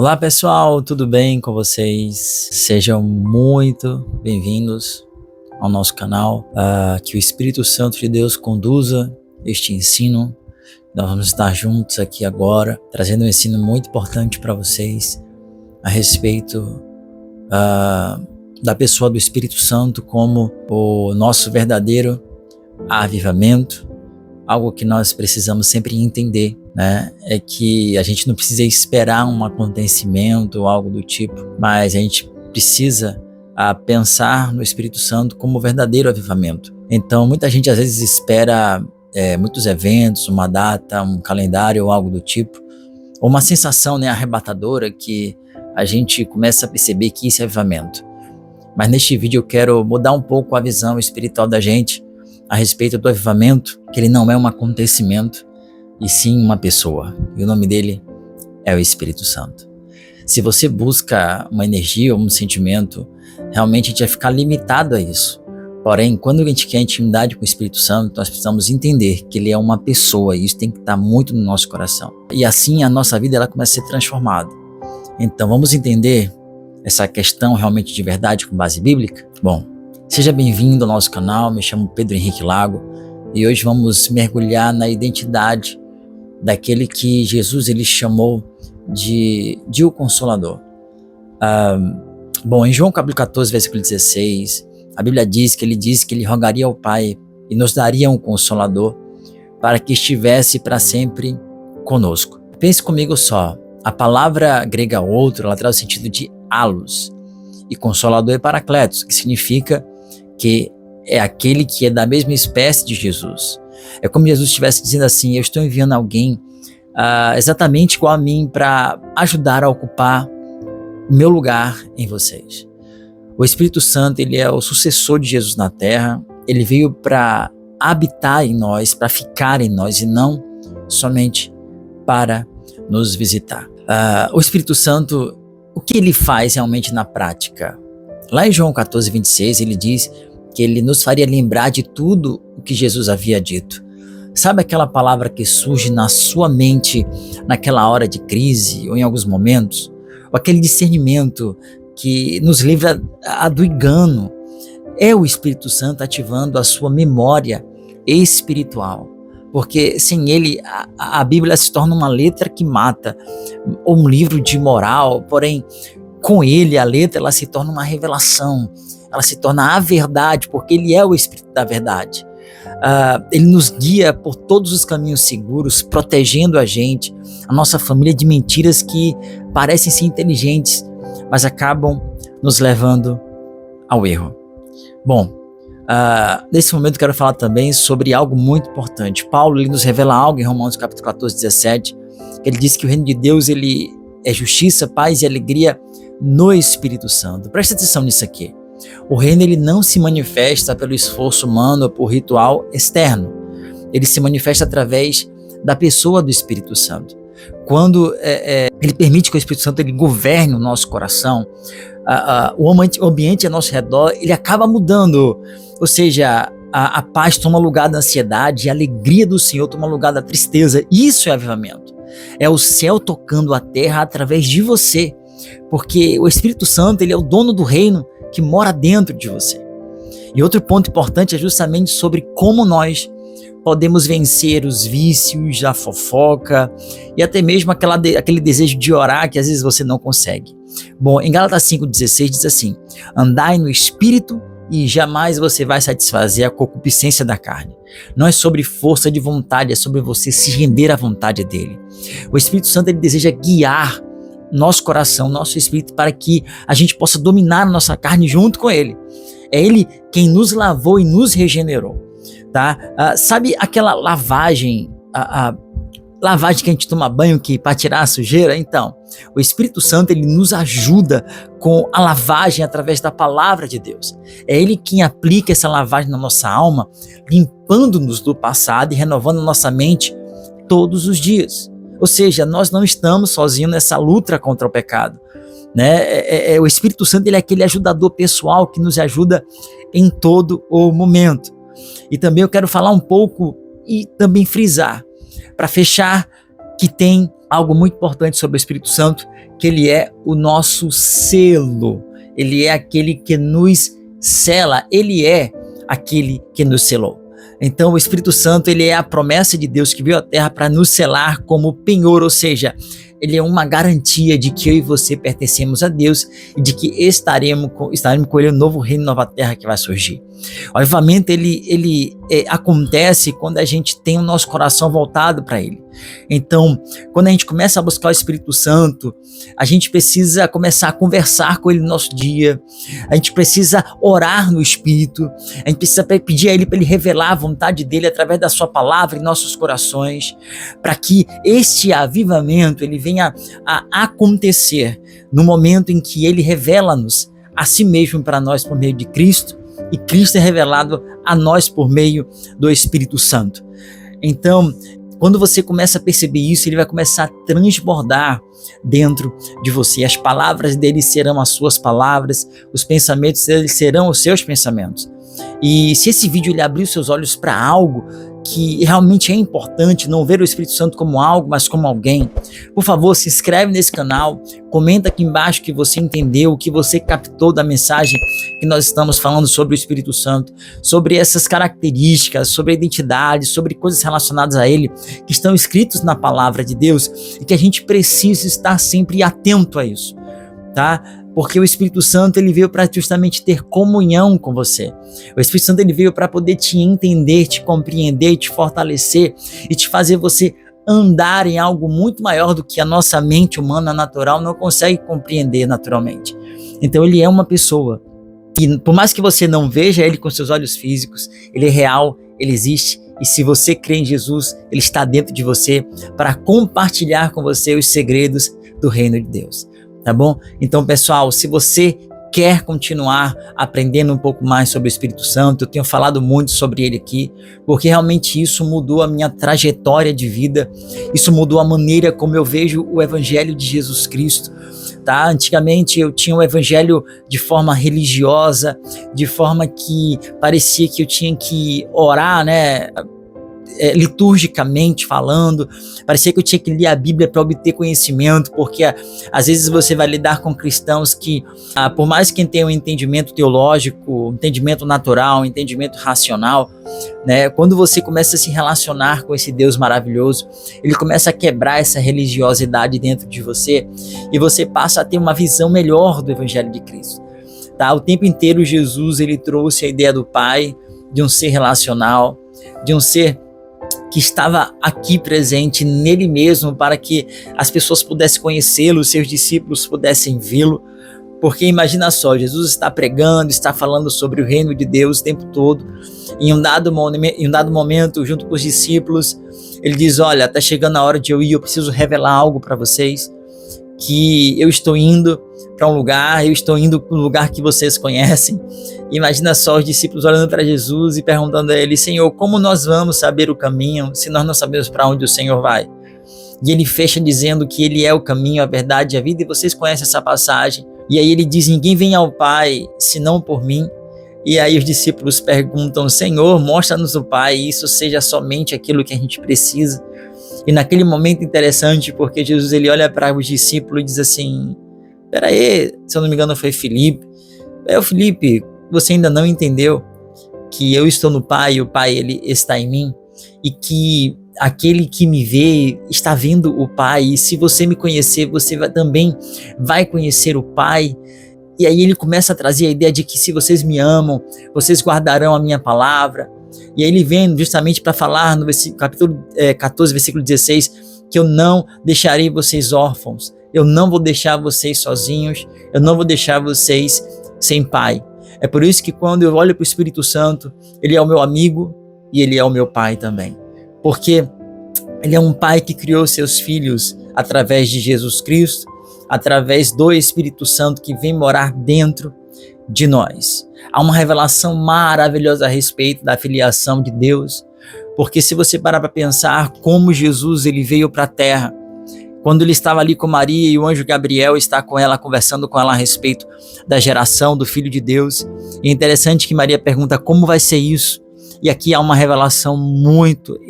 Olá pessoal, tudo bem com vocês? Sejam muito bem-vindos ao nosso canal. Que o Espírito Santo de Deus conduza este ensino. Nós vamos estar juntos aqui agora, trazendo um ensino muito importante para vocês a respeito da pessoa do Espírito Santo como o nosso verdadeiro avivamento. Algo que nós precisamos sempre entender, né? É que a gente não precisa esperar um acontecimento ou algo do tipo, mas a gente precisa pensar no Espírito Santo como o verdadeiro avivamento. Então, muita gente às vezes espera muitos eventos, uma data, um calendário ou algo do tipo, ou uma sensação, né, arrebatadora que a gente começa a perceber que isso é avivamento. Mas neste vídeo eu quero mudar um pouco a visão espiritual da gente a respeito do avivamento, que ele não é um acontecimento, e sim uma pessoa. E o nome dele é o Espírito Santo. Se você busca uma energia ou um sentimento, realmente a gente vai ficar limitado a isso. Porém, quando a gente quer intimidade com o Espírito Santo, nós precisamos entender que ele é uma pessoa, e isso tem que estar muito no nosso coração. E assim a nossa vida ela começa a ser transformada. Então vamos entender essa questão realmente de verdade com base bíblica? Bom, seja bem-vindo ao nosso canal, me chamo Pedro Henrique Lago e hoje vamos mergulhar na identidade daquele que Jesus ele chamou de o Consolador. Bom, em João capítulo 14, versículo 16, a Bíblia diz que ele rogaria ao Pai e nos daria um Consolador para que estivesse para sempre conosco. Pense comigo só, a palavra grega outro, ela traz o sentido de allos, e Consolador é Paracletos, que significa que é aquele que é da mesma espécie de Jesus. É como Jesus estivesse dizendo assim: eu estou enviando alguém exatamente igual a mim para ajudar a ocupar o meu lugar em vocês. O Espírito Santo ele é o sucessor de Jesus na terra, ele veio para habitar em nós, para ficar em nós e não somente para nos visitar. O Espírito Santo, o que ele faz realmente na prática? Lá em João 14, 26, ele diz que ele nos faria lembrar de tudo o que Jesus havia dito. Sabe aquela palavra que surge na sua mente naquela hora de crise ou em alguns momentos? Ou aquele discernimento que nos livra do engano? É o Espírito Santo ativando a sua memória espiritual. Porque sem ele a Bíblia se torna uma letra que mata, ou um livro de moral, porém com ele a letra ela se torna uma revelação, ela se torna a verdade, porque ele é o Espírito da verdade. Ele nos guia por todos os caminhos seguros, protegendo a gente, a nossa família de mentiras que parecem ser inteligentes, mas acabam nos levando ao erro. Bom, nesse momento eu quero falar também sobre algo muito importante. Paulo ele nos revela algo em Romanos capítulo 14, 17, que ele diz que o reino de Deus ele é justiça, paz e alegria no Espírito Santo. Presta atenção nisso aqui. O reino ele não se manifesta pelo esforço humano ou por ritual externo. Ele se manifesta através da pessoa do Espírito Santo. Quando ele permite que o Espírito Santo ele governe o nosso coração, o ambiente ao nosso redor ele acaba mudando. Ou seja, a paz toma lugar da ansiedade, a alegria do Senhor toma lugar da tristeza. Isso é avivamento. É o céu tocando a terra através de você. Porque o Espírito Santo ele é o dono do reino que mora dentro de você. E outro ponto importante é justamente sobre como nós podemos vencer os vícios, a fofoca e até mesmo aquele desejo de orar que às vezes você não consegue. Bom, em Gálatas 5,16 diz assim: andai no Espírito e jamais você vai satisfazer a concupiscência da carne. Não é sobre força de vontade, é sobre você se render à vontade dele. O Espírito Santo ele deseja guiar nosso coração, nosso espírito, para que a gente possa dominar a nossa carne junto com ele. É ele quem nos lavou e nos regenerou, tá? Sabe aquela lavagem, a lavagem que a gente toma banho para tirar a sujeira? Então, o Espírito Santo ele nos ajuda com a lavagem através da palavra de Deus. É ele quem aplica essa lavagem na nossa alma, limpando-nos do passado e renovando a nossa mente todos os dias. Ou seja, nós não estamos sozinhos nessa luta contra o pecado, né? O Espírito Santo ele é aquele ajudador pessoal que nos ajuda em todo o momento. E também eu quero falar um pouco e também frisar, para fechar, que tem algo muito importante sobre o Espírito Santo, que ele é o nosso selo, ele é aquele que nos sela, ele é aquele que nos selou. Então o Espírito Santo, ele é a promessa de Deus que veio à terra para nos selar como penhor, ou seja, ele é uma garantia de que eu e você pertencemos a Deus e de que estaremos com ele no novo reino, nova terra que vai surgir. O avivamento, ele acontece quando a gente tem o nosso coração voltado para ele. Então, quando a gente começa a buscar o Espírito Santo, a gente precisa começar a conversar com ele no nosso dia, a gente precisa orar no Espírito, a gente precisa pedir a ele para ele revelar a vontade dele através da sua palavra em nossos corações, para que este avivamento ele venha a acontecer no momento em que ele revela-nos a si mesmo para nós por meio de Cristo, e Cristo é revelado a nós por meio do Espírito Santo. Então, quando você começa a perceber isso, ele vai começar a transbordar dentro de você. As palavras dele serão as suas palavras, os pensamentos dele serão os seus pensamentos. E se esse vídeo ele abrir os seus olhos para algo que realmente é importante, não ver o Espírito Santo como algo, mas como alguém, por favor, se inscreve nesse canal, comenta aqui embaixo que você entendeu, o que você captou da mensagem que nós estamos falando sobre o Espírito Santo, sobre essas características, sobre a identidade, sobre coisas relacionadas a ele, que estão escritos na palavra de Deus e que a gente precisa estar sempre atento a isso, tá? Porque o Espírito Santo ele veio para justamente ter comunhão com você. O Espírito Santo ele veio para poder te entender, te compreender, te fortalecer e te fazer você andar em algo muito maior do que a nossa mente humana natural não consegue compreender naturalmente. Então ele é uma pessoa que, por mais que você não veja ele com seus olhos físicos, ele é real, ele existe. E se você crê em Jesus, ele está dentro de você para compartilhar com você os segredos do reino de Deus. Tá bom? Então, pessoal, se você quer continuar aprendendo um pouco mais sobre o Espírito Santo, eu tenho falado muito sobre ele aqui, porque realmente isso mudou a minha trajetória de vida, isso mudou a maneira como eu vejo o Evangelho de Jesus Cristo. Tá? Antigamente eu tinha o Evangelho de forma religiosa, de forma que parecia que eu tinha que orar, né? Liturgicamente falando, parecia que eu tinha que ler a Bíblia para obter conhecimento, porque às vezes você vai lidar com cristãos que, por mais que tenham um entendimento teológico, um entendimento natural, um entendimento racional, né, quando você começa a se relacionar com esse Deus maravilhoso, ele começa a quebrar essa religiosidade dentro de você e você passa a ter uma visão melhor do Evangelho de Cristo. Tá? O tempo inteiro Jesus ele trouxe a ideia do Pai, de um ser relacional, de um ser que estava aqui presente nele mesmo para que as pessoas pudessem conhecê-lo, os seus discípulos pudessem vê-lo, porque imagina só, Jesus está pregando, está falando sobre o reino de Deus o tempo todo, em um dado momento, junto com os discípulos, ele diz, olha, está chegando a hora de eu ir, eu preciso revelar algo para vocês, que eu estou indo para um lugar, eu estou indo para um lugar que vocês conhecem. Imagina só os discípulos olhando para Jesus e perguntando a ele, Senhor, como nós vamos saber o caminho se nós não sabemos para onde o Senhor vai? E ele fecha dizendo que ele é o caminho, a verdade e a vida, e vocês conhecem essa passagem. E aí ele diz, ninguém vem ao Pai senão por mim. E aí os discípulos perguntam, Senhor, mostra-nos o Pai, e isso seja somente aquilo que a gente precisa. E naquele momento interessante, porque Jesus ele olha para os discípulos e diz assim, peraí, se eu não me engano foi Filipe, Filipe, você ainda não entendeu que eu estou no Pai e o Pai ele está em mim? E que aquele que me vê está vendo o Pai, e se você me conhecer, você também vai conhecer o Pai. E aí ele começa a trazer a ideia de que se vocês me amam, vocês guardarão a minha palavra. E aí ele vem justamente para falar no capítulo 14, versículo 16, que eu não deixarei vocês órfãos, eu não vou deixar vocês sozinhos, eu não vou deixar vocês sem pai. É por isso que quando eu olho para o Espírito Santo, ele é o meu amigo e ele é o meu pai também. Porque ele é um pai que criou seus filhos através de Jesus Cristo, através do Espírito Santo que vem morar dentro de nós. Há uma revelação maravilhosa a respeito da filiação de Deus, porque se você parar para pensar como Jesus ele veio para a terra, quando ele estava ali com Maria e o anjo Gabriel está com ela, conversando com ela a respeito da geração do Filho de Deus, e é interessante que Maria pergunta como vai ser isso, e aqui há uma revelação muito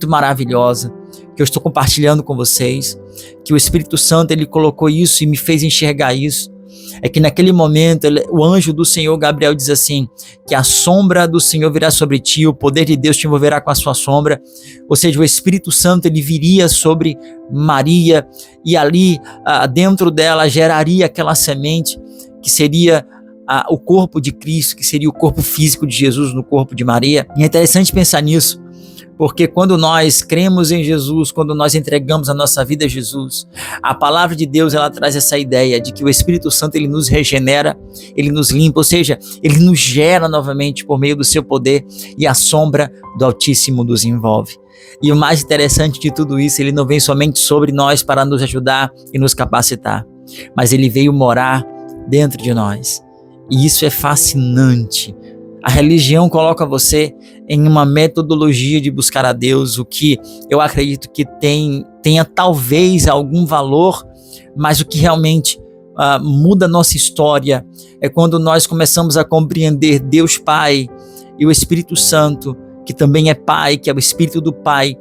maravilhosa, que eu estou compartilhando com vocês, que o Espírito Santo ele colocou isso e me fez enxergar isso, é que naquele momento o anjo do Senhor Gabriel diz assim, que a sombra do Senhor virá sobre ti, o poder de Deus te envolverá com a sua sombra, ou seja, o Espírito Santo ele viria sobre Maria e ali dentro dela geraria aquela semente que seria o corpo de Cristo, que seria o corpo físico de Jesus no corpo de Maria. E é interessante pensar nisso, porque quando nós cremos em Jesus, quando nós entregamos a nossa vida a Jesus, a palavra de Deus ela traz essa ideia de que o Espírito Santo ele nos regenera, ele nos limpa, ou seja, ele nos gera novamente por meio do seu poder e a sombra do Altíssimo nos envolve. E o mais interessante de tudo isso, ele não vem somente sobre nós para nos ajudar e nos capacitar, mas ele veio morar dentro de nós. E isso é fascinante. A religião coloca você em uma metodologia de buscar a Deus, o que eu acredito que tenha talvez algum valor, mas o que realmente muda a nossa história é quando nós começamos a compreender Deus Pai e o Espírito Santo, que também é Pai, que é o Espírito do Pai,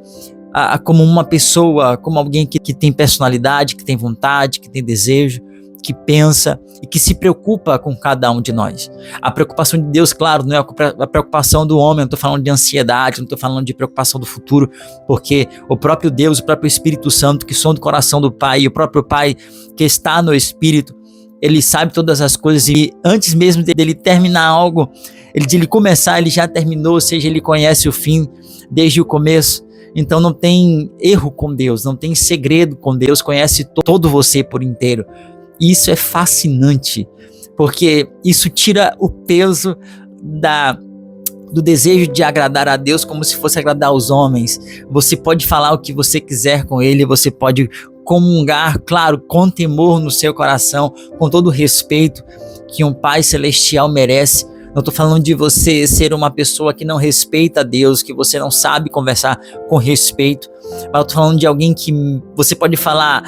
como uma pessoa, como alguém que tem personalidade, que tem vontade, que tem desejo, que pensa e que se preocupa com cada um de nós. A preocupação de Deus, claro, não é a preocupação do homem, não estou falando de ansiedade, não estou falando de preocupação do futuro, porque o próprio Deus, o próprio Espírito Santo, que sonda o coração do Pai, e o próprio Pai que está no Espírito, ele sabe todas as coisas e antes mesmo dele terminar algo, de ele começar, ele já terminou, ou seja, ele conhece o fim desde o começo. Então não tem erro com Deus, não tem segredo com Deus, conhece todo você por inteiro. E isso é fascinante, porque isso tira o peso do desejo de agradar a Deus como se fosse agradar aos homens. Você pode falar o que você quiser com Ele, você pode comungar, claro, com temor no seu coração, com todo o respeito que um Pai Celestial merece. Não estou falando de você ser uma pessoa que não respeita a Deus, que você não sabe conversar com respeito, mas eu estou falando de alguém que você pode falar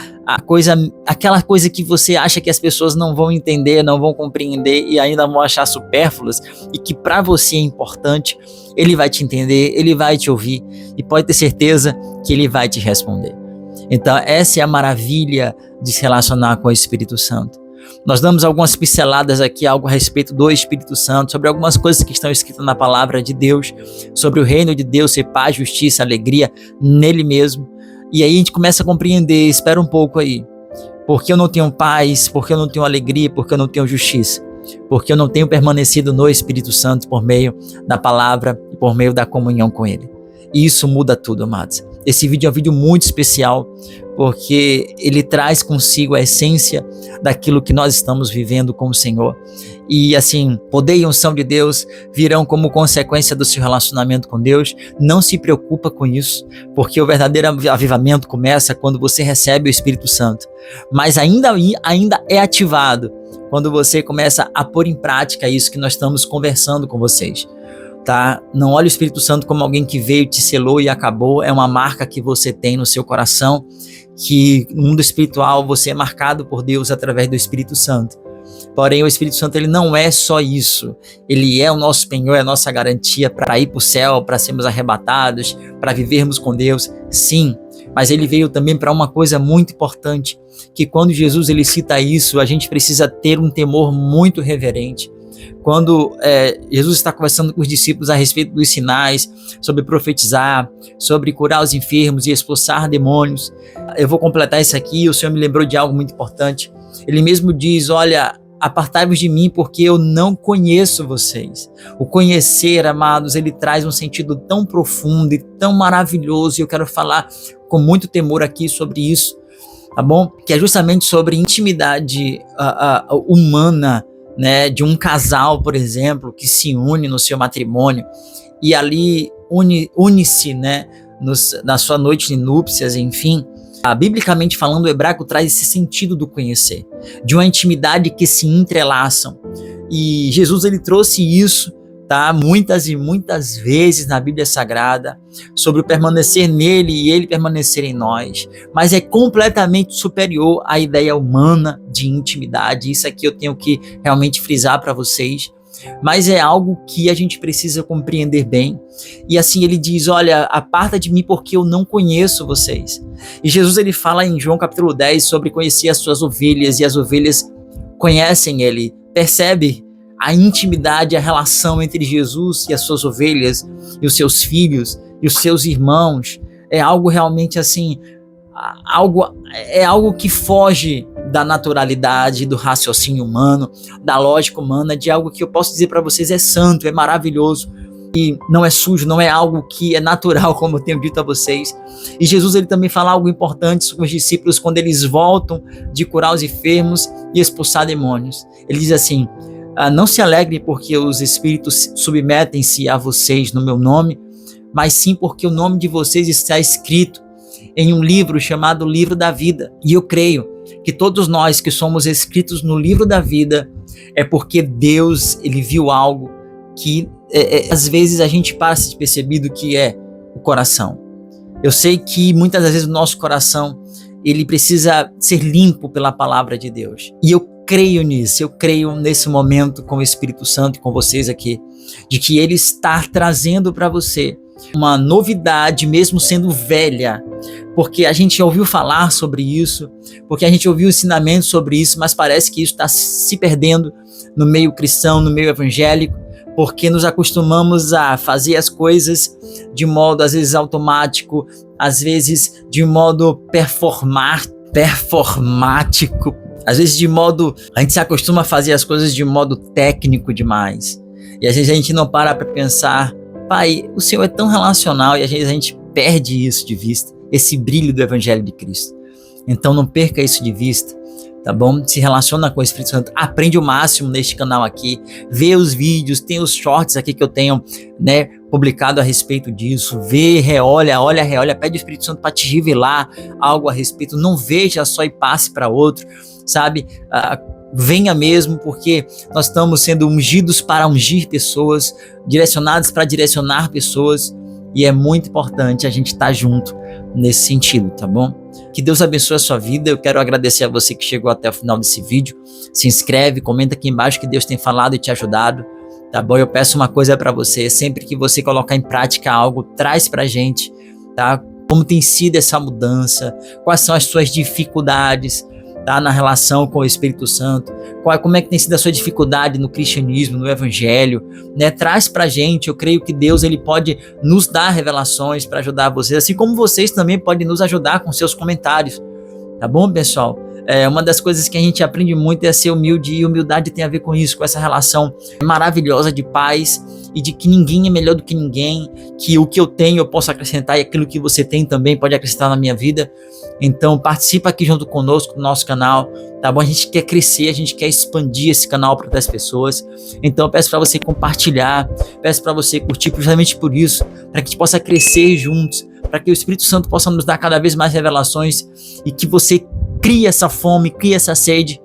aquela coisa que você acha que as pessoas não vão entender, não vão compreender e ainda vão achar supérfluas e que para você é importante. Ele vai te entender, ele vai te ouvir e pode ter certeza que ele vai te responder. Então essa é a maravilha de se relacionar com o Espírito Santo. Nós damos algumas pinceladas aqui, algo a respeito do Espírito Santo, sobre algumas coisas que estão escritas na palavra de Deus, sobre o reino de Deus ser paz, justiça, alegria nele mesmo. E aí a gente começa a compreender, espera um pouco aí, porque eu não tenho paz, porque eu não tenho alegria, porque eu não tenho justiça, porque eu não tenho permanecido no Espírito Santo por meio da palavra e por meio da comunhão com ele. E isso muda tudo, amados. Esse vídeo é um vídeo muito especial, porque ele traz consigo a essência daquilo que nós estamos vivendo com o Senhor. E assim, poder e unção de Deus virão como consequência do seu relacionamento com Deus. Não se preocupa com isso, porque o verdadeiro avivamento começa quando você recebe o Espírito Santo. Mas ainda é ativado quando você começa a pôr em prática isso que nós estamos conversando com vocês. Tá? Não olhe o Espírito Santo como alguém que veio, te selou e acabou. É uma marca que você tem no seu coração, que no mundo espiritual você é marcado por Deus através do Espírito Santo. Porém, o Espírito Santo ele não é só isso. Ele é o nosso penhor, é a nossa garantia para ir para o céu, para sermos arrebatados, para vivermos com Deus. Sim, mas ele veio também para uma coisa muito importante, que quando Jesus ele cita isso, a gente precisa ter um temor muito reverente. Quando Jesus está conversando com os discípulos a respeito dos sinais, sobre profetizar, sobre curar os enfermos e expulsar demônios, eu vou completar isso aqui. O Senhor me lembrou de algo muito importante. Ele mesmo diz, olha, apartai-vos de mim porque eu não conheço vocês. O conhecer, amados, ele traz um sentido tão profundo e tão maravilhoso, e eu quero falar com muito temor aqui sobre isso, tá bom? Que é justamente sobre intimidade humana, né, de um casal, por exemplo, que se une no seu matrimônio e ali une-se, né, na sua noite de núpcias, enfim. Biblicamente falando, o hebraico traz esse sentido do conhecer, de uma intimidade que se entrelaçam. E Jesus ele trouxe isso, tá, muitas e muitas vezes na Bíblia Sagrada, sobre o permanecer nele e ele permanecer em nós, mas é completamente superior à ideia humana de intimidade. Isso aqui eu tenho que realmente frisar para vocês, mas é algo que a gente precisa compreender bem. E assim ele diz, olha, aparta de mim porque eu não conheço vocês. E Jesus ele fala em João capítulo 10 sobre conhecer as suas ovelhas, e as ovelhas conhecem ele. Percebe a intimidade, a relação entre Jesus e as suas ovelhas, e os seus filhos, e os seus irmãos. É algo realmente assim, é algo que foge da naturalidade, do raciocínio humano, da lógica humana, de algo que eu posso dizer para vocês é santo, é maravilhoso, e não é sujo, não é algo que é natural, como eu tenho dito a vocês. E Jesus ele também fala algo importante com os discípulos quando eles voltam de curar os enfermos e expulsar demônios. Ele diz assim, não se alegre porque os espíritos submetem-se a vocês no meu nome, mas sim porque o nome de vocês está escrito em um livro chamado Livro da Vida. E eu creio que todos nós que somos escritos no livro da vida é porque Deus ele viu algo que às vezes a gente passa despercebido, que é o coração. Eu sei que muitas das vezes o nosso coração ele precisa ser limpo pela palavra de Deus. E eu creio nisso, eu creio nesse momento com o Espírito Santo e com vocês aqui, de que ele está trazendo para você uma novidade, mesmo sendo velha, porque a gente ouviu falar sobre isso, porque a gente ouviu ensinamentos sobre isso, mas parece que isso está se perdendo no meio cristão, no meio evangélico, porque nos acostumamos a fazer as coisas de modo, às vezes, automático, às vezes de modo performático, às vezes a gente se acostuma a fazer as coisas de modo técnico demais, e às vezes a gente não para pensar, Pai, o Senhor é tão relacional, e às vezes a gente perde isso de vista, esse brilho do Evangelho de Cristo. Então não perca isso de vista, tá bom? Se relaciona com o Espírito Santo, aprende o máximo neste canal aqui, vê os vídeos, tem os shorts aqui que eu tenho, publicado a respeito disso, vê, reolha, pede o Espírito Santo para te revelar algo a respeito, não veja só e passe para outro, sabe? Venha mesmo, porque nós estamos sendo ungidos para ungir pessoas, direcionados para direcionar pessoas, e é muito importante a gente estar junto nesse sentido, tá bom? Que Deus abençoe a sua vida. Eu quero agradecer a você que chegou até o final desse vídeo. Se inscreve, comenta aqui embaixo que Deus tem falado e te ajudado, tá bom? Eu peço uma coisa para você, sempre que você colocar em prática algo, traz pra gente, tá? Como tem sido essa mudança, quais são as suas dificuldades, tá, na relação com o Espírito Santo, como é que tem sido a sua dificuldade no cristianismo, no evangelho, Traz pra gente. Eu creio que Deus ele pode nos dar revelações para ajudar vocês, assim como vocês também podem nos ajudar com seus comentários, tá bom, pessoal? Uma das coisas que a gente aprende muito é ser humilde, e humildade tem a ver com isso, com essa relação maravilhosa de paz, e de que ninguém é melhor do que ninguém, que o que eu tenho eu posso acrescentar, e aquilo que você tem também pode acrescentar na minha vida. Então participa aqui junto conosco no nosso canal, tá bom? A gente quer crescer, a gente quer expandir esse canal para outras pessoas, então eu peço para você compartilhar, peço para você curtir, justamente por isso, para que a gente possa crescer juntos, para que o Espírito Santo possa nos dar cada vez mais revelações, e que você crie essa fome, crie essa sede,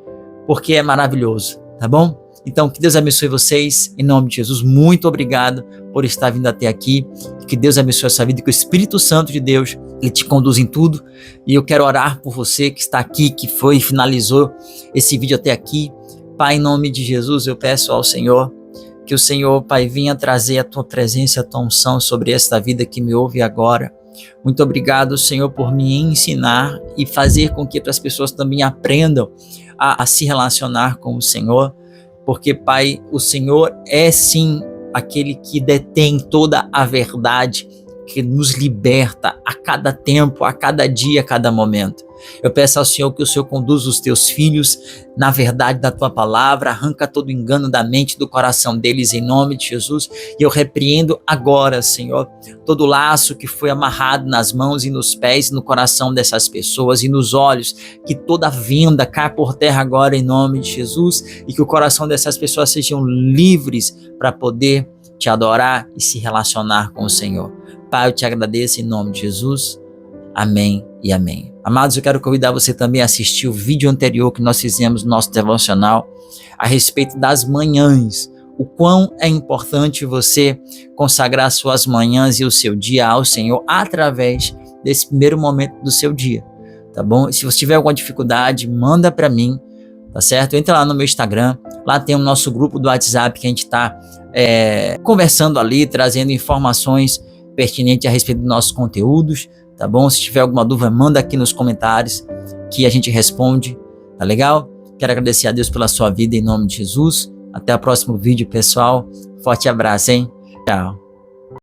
porque é maravilhoso, tá bom? Então, que Deus abençoe vocês, em nome de Jesus. Muito obrigado por estar vindo até aqui. Que Deus abençoe a sua vida, que o Espírito Santo de Deus ele te conduz em tudo. E eu quero orar por você que está aqui, que finalizou esse vídeo até aqui. Pai, em nome de Jesus, eu peço ao Senhor que o Senhor, Pai, venha trazer a tua presença, a tua unção sobre esta vida que me ouve agora. Muito obrigado, Senhor, por me ensinar e fazer com que outras pessoas também aprendam a se relacionar com o Senhor. Porque, Pai, o Senhor é sim aquele que detém toda a verdade, que nos liberta a cada tempo, a cada dia, a cada momento. Eu peço ao Senhor que o Senhor conduza os teus filhos na verdade da tua palavra, arranca todo engano da mente e do coração deles em nome de Jesus, e eu repreendo agora, Senhor, todo laço que foi amarrado nas mãos e nos pés, no coração dessas pessoas e nos olhos, que toda venda caia por terra agora em nome de Jesus, e que o coração dessas pessoas sejam livres para poder te adorar e se relacionar com o Senhor. Pai, eu te agradeço em nome de Jesus. Amém e amém. Amados, eu quero convidar você também a assistir o vídeo anterior que nós fizemos no nosso devocional a respeito das manhãs. O quão é importante você consagrar suas manhãs e o seu dia ao Senhor através desse primeiro momento do seu dia, tá bom? Se você tiver alguma dificuldade, manda para mim, tá certo? Entra lá no meu Instagram, lá tem o nosso grupo do WhatsApp que a gente está conversando ali, trazendo informações pertinentes a respeito dos nossos conteúdos, tá bom? Se tiver alguma dúvida, manda aqui nos comentários que a gente responde, tá legal? Quero agradecer a Deus pela sua vida em nome de Jesus. Até o próximo vídeo, pessoal. Forte abraço, hein? Tchau.